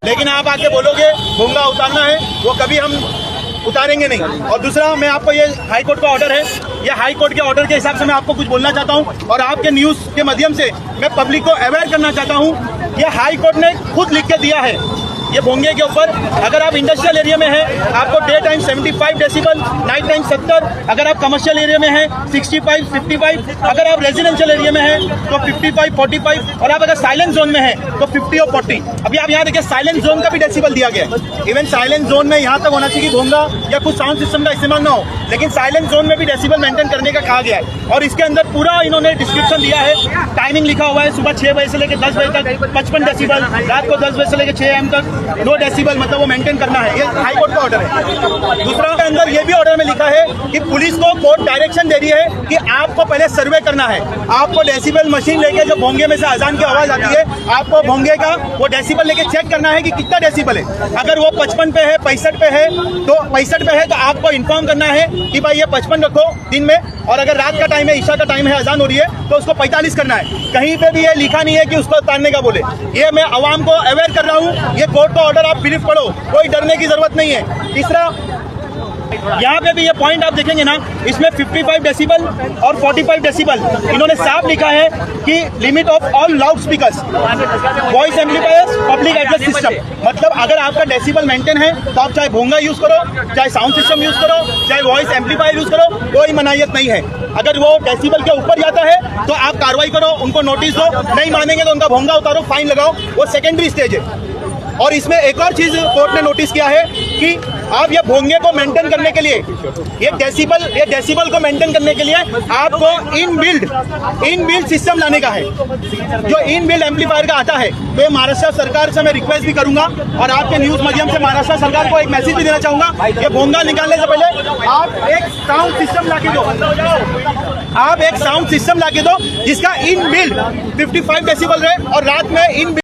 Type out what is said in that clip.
लेकिन आप आके बोलोगे भोंगा उतारना है, वो कभी हम उतारेंगे नहीं। और दूसरा, मैं आपको ये हाई कोर्ट का ऑर्डर है, ये हाई कोर्ट के ऑर्डर के हिसाब से मैं आपको कुछ बोलना चाहता हूँ और आपके न्यूज़ के माध्यम से मैं पब्लिक को अवेयर करना चाहता हूँ। ये हाई कोर्ट ने खुद लिख के दिया है ये भोंगे के ऊपर, अगर आप इंडस्ट्रियल एरिया में हैं आपको day time 75 decibel, night time 70, अगर आप कमर्शियल एरिया में हैं 65, 55, अगर आप रेजिडेंशियल एरिया में हैं तो 55, 45, और आप अगर साइलेंट जोन में हैं तो 50 और 40। अभी आप यहाँ देखिए साइलेंट जोन का भी डेसिबल दिया गया है। इवन साइलेंट जोन में यहाँ तक होना चाहिए कि भोंगा या कुछ साउंड सिस्टम का इस्तेमाल ना हो, लेकिन साइलेंट जोन में भी डेसिबल मेंटेन करने का कहा गया है। और इसके अंदर पूरा इन्होंने डिस्क्रिप्शन दिया है, टाइमिंग लिखा हुआ है, सुबह 6 बजे से लेकर 10 बजे तक 55 डेसिबल, रात को 10 बजे से लेकर 6 AM तक 2 डेसिबल, मतलब वो मेंटेन करना है। ये हाई कोर्ट का ऑर्डर है। दूसरा के अंदर ये भी ऑर्डर में लिखा है कि पुलिस को कोर्ट डायरेक्शन दे रही है कि आपको पहले सर्वे करना है, आपको डेसिबल मशीन लेके जो भोंगे में से अजान की आवाज आती है, आपको भोंगे का वो डेसिबल लेके चेक करना है कि कितना डेसिबल है। अगर वो 55 पे है, 65 पे है, तो 65 पे है तो आपको इन्फॉर्म करना है कि भाई ये 55 रखो दिन में, और अगर रात का टाइम है, ईशा का टाइम है, अजान हो रही है तो उसको 45 करना है। कहीं पे भी ये लिखा नहीं है कि उसको उतारने का बोले। ये मैं आवाम को अवेयर कर रहा हूँ, ये कोर्ट का ऑर्डर आप ब्रीफ पढ़ो, कोई डरने की जरूरत नहीं है। तीसरा, यहाँ पे भी ये पॉइंट आप देखेंगे ना, इसमें 55 डेसिबल और 45 डेसिबल इन्होंने साफ लिखा है कि limit of all loud speakers, voice amplifiers, public address system. मतलब अगर आपका डेसिबल मेंटेन है तो आप चाहे भोंगा यूज करो, चाहे साउंड सिस्टम यूज करो, चाहे वॉइस एम्पलीफायर यूज करो, कोई मनाहियत नहीं है। अगर वो डेसिबल के ऊपर जाता है तो आप कार्रवाई करो, उनको नोटिस दो, नहीं मानेंगे तो उनका भोंगा उतारो, फाइन लगाओ, वो सेकेंडरी स्टेज है। और इसमें एक और चीज कोर्ट ने नोटिस किया है कि आप ये भोंगे को मेंटेन करने के लिए, ये डेसिबल को मेंटेन करने के लिए आपको इनबिल्ड सिस्टम लाने का है, जो इनबिल्ड एम्पलीफायर का आता है। तो ये महाराष्ट्र सरकार से मैं रिक्वेस्ट भी करूंगा और आपके न्यूज माध्यम से महाराष्ट्र सरकार को एक मैसेज भी देना चाहूंगा, ये भोंगा निकालने से पहले आप एक साउंड सिस्टम ला के दो, आप एक साउंड सिस्टम ला के दो जिसका इनबिल्ड 55 डेसिबल रहे और रात में इन